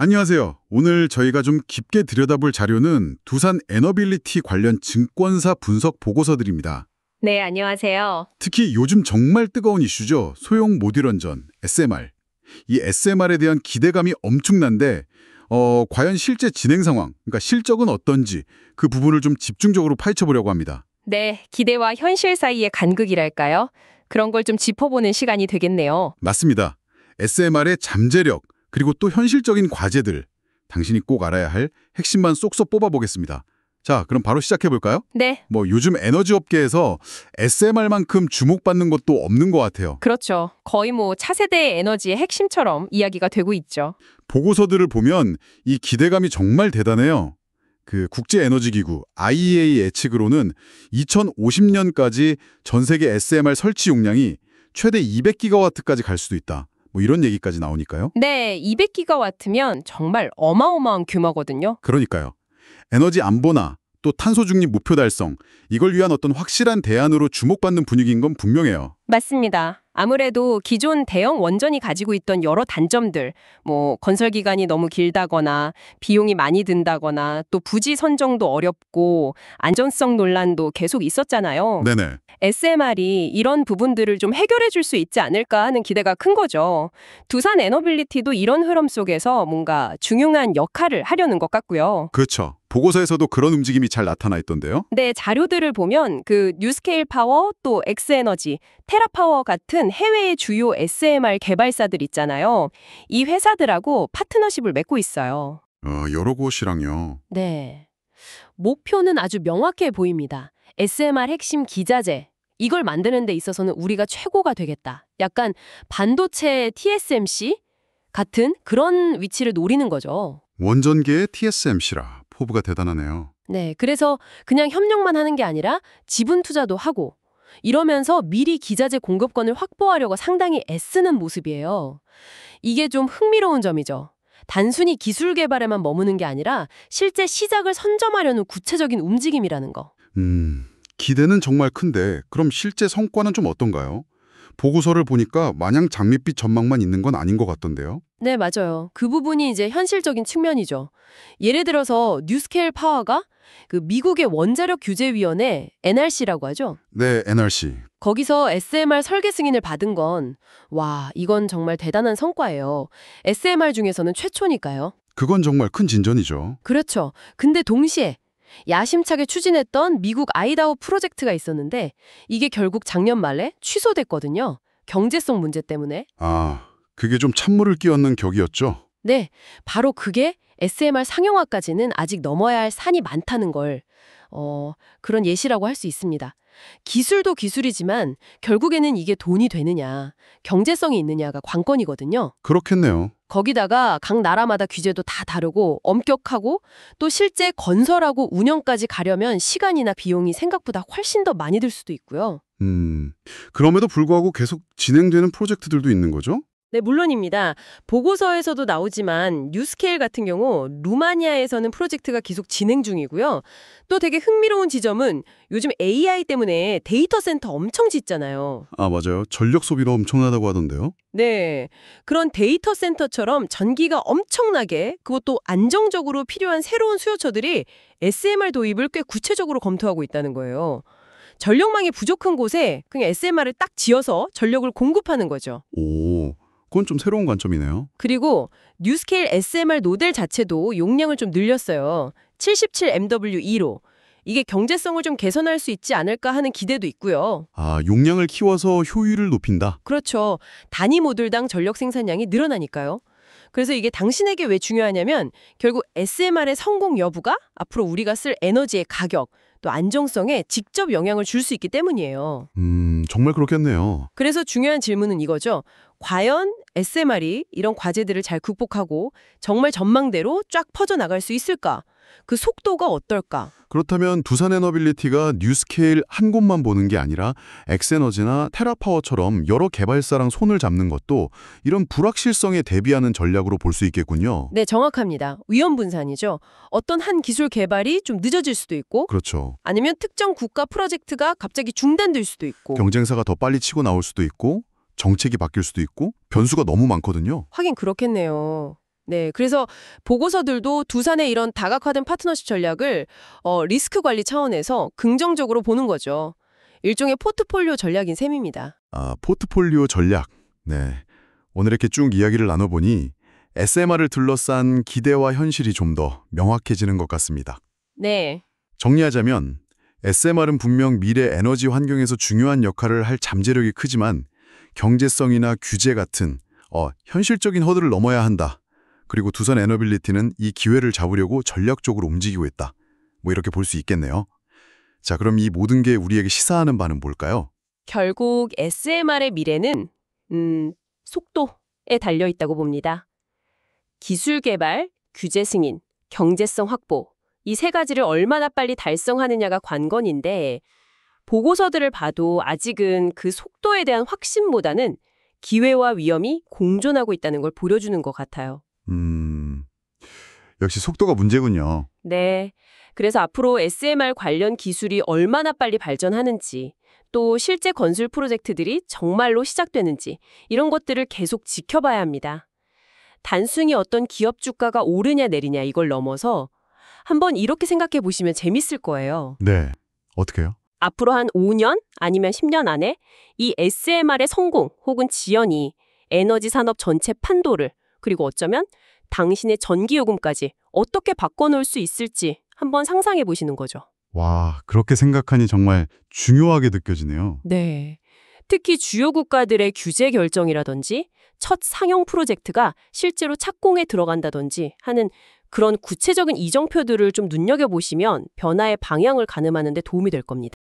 안녕하세요. 오늘 저희가 좀 깊게 들여다볼 자료는 두산 에너빌리티 관련 증권사 분석 보고서들입니다. 네, 안녕하세요. 특히 요즘 정말 뜨거운 이슈죠. 소형 모듈원전, SMR. 이 SMR에 대한 기대감이 엄청난데 과연 실제 진행 상황, 그러니까 실적은 어떤지 그 부분을 좀 집중적으로 파헤쳐보려고 합니다. 네, 기대와 현실 사이의 간극이랄까요? 그런 걸 좀 짚어보는 시간이 되겠네요. 맞습니다. SMR의 잠재력, 그리고 또 현실적인 과제들, 당신이 꼭 알아야 할 핵심만 쏙쏙 뽑아보겠습니다. 자, 그럼 바로 시작해볼까요? 네, 요즘 에너지 업계에서 SMR만큼 주목받는 것도 없는 것 같아요. 그렇죠. 거의 차세대 에너지의 핵심처럼 이야기가 되고 있죠. 보고서들을 보면 이 기대감이 정말 대단해요. 그 국제에너지기구 IEA 예측으로는 2050년까지 전 세계 SMR 설치 용량이 최대 200기가와트까지 갈 수도 있다. 이런 얘기까지 나오니까요. 네, 200기가와트면 정말 어마어마한 규모거든요. 그러니까요. 에너지 안보나 또 탄소 중립 목표 달성, 이걸 위한 어떤 확실한 대안으로 주목받는 분위기인 건 분명해요. 맞습니다. 아무래도 기존 대형 원전이 가지고 있던 여러 단점들, 건설 기간이 너무 길다거나 비용이 많이 든다거나 또 부지 선정도 어렵고 안전성 논란도 계속 있었잖아요. 네네. SMR이 이런 부분들을 좀 해결해 줄 수 있지 않을까 하는 기대가 큰 거죠. 두산 에너빌리티도 이런 흐름 속에서 뭔가 중요한 역할을 하려는 것 같고요. 그렇죠. 보고서에서도 그런 움직임이 잘 나타나 있던데요. 네, 자료들을 보면 그 뉴스케일 파워 또 엑스에너지, 테라파워 같은 해외의 주요 SMR 개발사들 있잖아요. 이 회사들하고 파트너십을 맺고 있어요. 여러 곳이랑요. 네. 목표는 아주 명확해 보입니다. SMR 핵심 기자재. 이걸 만드는 데 있어서는 우리가 최고가 되겠다. 약간 반도체 TSMC 같은 그런 위치를 노리는 거죠. 원전계의 TSMC라 포부가 대단하네요. 네, 그래서 그냥 협력만 하는 게 아니라 지분 투자도 하고 이러면서 미리 기자재 공급권을 확보하려고 상당히 애쓰는 모습이에요. 이게 좀 흥미로운 점이죠. 단순히 기술 개발에만 머무는 게 아니라 실제 시작을 선점하려는 구체적인 움직임이라는 거. 기대는 정말 큰데 그럼 실제 성과는 좀 어떤가요? 보고서를 보니까 마냥 장밋빛 전망만 있는 건 아닌 것 같던데요. 네, 맞아요. 그 부분이 이제 현실적인 측면이죠. 예를 들어서 뉴스케일 파워가 그 미국의 원자력 규제위원회 NRC라고 하죠. 네, NRC. 거기서 SMR 설계 승인을 받은 건 와, 이건 정말 대단한 성과예요. SMR 중에서는 최초니까요. 그건 정말 큰 진전이죠. 그렇죠. 근데 동시에 야심차게 추진했던 미국 아이다호 프로젝트가 있었는데 이게 결국 작년 말에 취소됐거든요. 경제성 문제 때문에. 그게 좀 찬물을 끼얹는 격이었죠. 네, 바로 그게 SMR 상용화까지는 아직 넘어야 할 산이 많다는 걸 그런 예시라고 할 수 있습니다. 기술도 기술이지만 결국에는 이게 돈이 되느냐, 경제성이 있느냐가 관건이거든요. 그렇겠네요. 거기다가 각 나라마다 규제도 다 다르고 엄격하고 또 실제 건설하고 운영까지 가려면 시간이나 비용이 생각보다 훨씬 더 많이 들 수도 있고요. 그럼에도 불구하고 계속 진행되는 프로젝트들도 있는 거죠? 네, 물론입니다. 보고서에서도 나오지만 뉴스케일 같은 경우 루마니아에서는 프로젝트가 계속 진행 중이고요. 또 되게 흥미로운 지점은 요즘 AI 때문에 데이터 센터 엄청 짓잖아요. 맞아요. 전력 소비도 엄청나다고 하던데요. 네, 그런 데이터 센터처럼 전기가 엄청나게 그것도 안정적으로 필요한 새로운 수요처들이 SMR 도입을 꽤 구체적으로 검토하고 있다는 거예요. 전력망이 부족한 곳에 그냥 SMR을 딱 지어서 전력을 공급하는 거죠. 그건 좀 새로운 관점이네요. 그리고 뉴스케일 SMR 노델 자체도 용량을 좀 늘렸어요. 77MW2로. 이게 경제성을 좀 개선할 수 있지 않을까 하는 기대도 있고요. 용량을 키워서 효율을 높인다. 그렇죠. 단위 모듈당 전력 생산량이 늘어나니까요. 그래서 이게 당신에게 왜 중요하냐면 결국 SMR의 성공 여부가 앞으로 우리가 쓸 에너지의 가격, 또 안정성에 직접 영향을 줄 수 있기 때문이에요. 정말 그렇겠네요. 그래서 중요한 질문은 이거죠. 과연 SMR이 이런 과제들을 잘 극복하고 정말 전망대로 쫙 퍼져나갈 수 있을까? 그 속도가 어떨까? 그렇다면 두산에너빌리티가 뉴스케일 한 곳만 보는 게 아니라 엑스에너지나 테라파워처럼 여러 개발사랑 손을 잡는 것도 이런 불확실성에 대비하는 전략으로 볼 수 있겠군요. 네, 정확합니다. 위험 분산이죠. 어떤 한 기술 개발이 좀 늦어질 수도 있고 그렇죠. 아니면 특정 국가 프로젝트가 갑자기 중단될 수도 있고 경쟁사가 더 빨리 치고 나올 수도 있고 정책이 바뀔 수도 있고 변수가 너무 많거든요. 하긴 그렇겠네요. 네, 그래서 보고서들도 두산의 이런 다각화된 파트너십 전략을 리스크 관리 차원에서 긍정적으로 보는 거죠. 일종의 포트폴리오 전략인 셈입니다. 아, 포트폴리오 전략. 네. 오늘 이렇게 쭉 이야기를 나눠보니 SMR을 둘러싼 기대와 현실이 좀 더 명확해지는 것 같습니다. 네, 정리하자면 SMR은 분명 미래 에너지 환경에서 중요한 역할을 할 잠재력이 크지만 경제성이나 규제 같은 현실적인 허들을 넘어야 한다. 그리고 두산 에너빌리티는 이 기회를 잡으려고 전략적으로 움직이고 있다. 뭐 이렇게 볼 수 있겠네요. 자, 그럼 이 모든 게 우리에게 시사하는 바는 뭘까요? 결국 SMR의 미래는 속도에 달려 있다고 봅니다. 기술 개발, 규제 승인, 경제성 확보 이 세 가지를 얼마나 빨리 달성하느냐가 관건인데 보고서들을 봐도 아직은 그 속도에 대한 확신보다는 기회와 위험이 공존하고 있다는 걸 보여주는 것 같아요. 역시 속도가 문제군요. 네. 그래서 앞으로 SMR 관련 기술이 얼마나 빨리 발전하는지, 또 실제 건설 프로젝트들이 정말로 시작되는지 이런 것들을 계속 지켜봐야 합니다. 단순히 어떤 기업 주가가 오르냐 내리냐 이걸 넘어서 한번 이렇게 생각해 보시면 재밌을 거예요. 네. 어떻게요? 앞으로 한 5년 아니면 10년 안에 이 SMR의 성공 혹은 지연이 에너지 산업 전체 판도를 그리고 어쩌면 당신의 전기요금까지 어떻게 바꿔놓을 수 있을지 한번 상상해 보시는 거죠. 와, 그렇게 생각하니 정말 중요하게 느껴지네요. 네. 특히 주요 국가들의 규제 결정이라든지 첫 상용 프로젝트가 실제로 착공에 들어간다든지 하는 그런 구체적인 이정표들을 좀 눈여겨보시면 변화의 방향을 가늠하는 데 도움이 될 겁니다.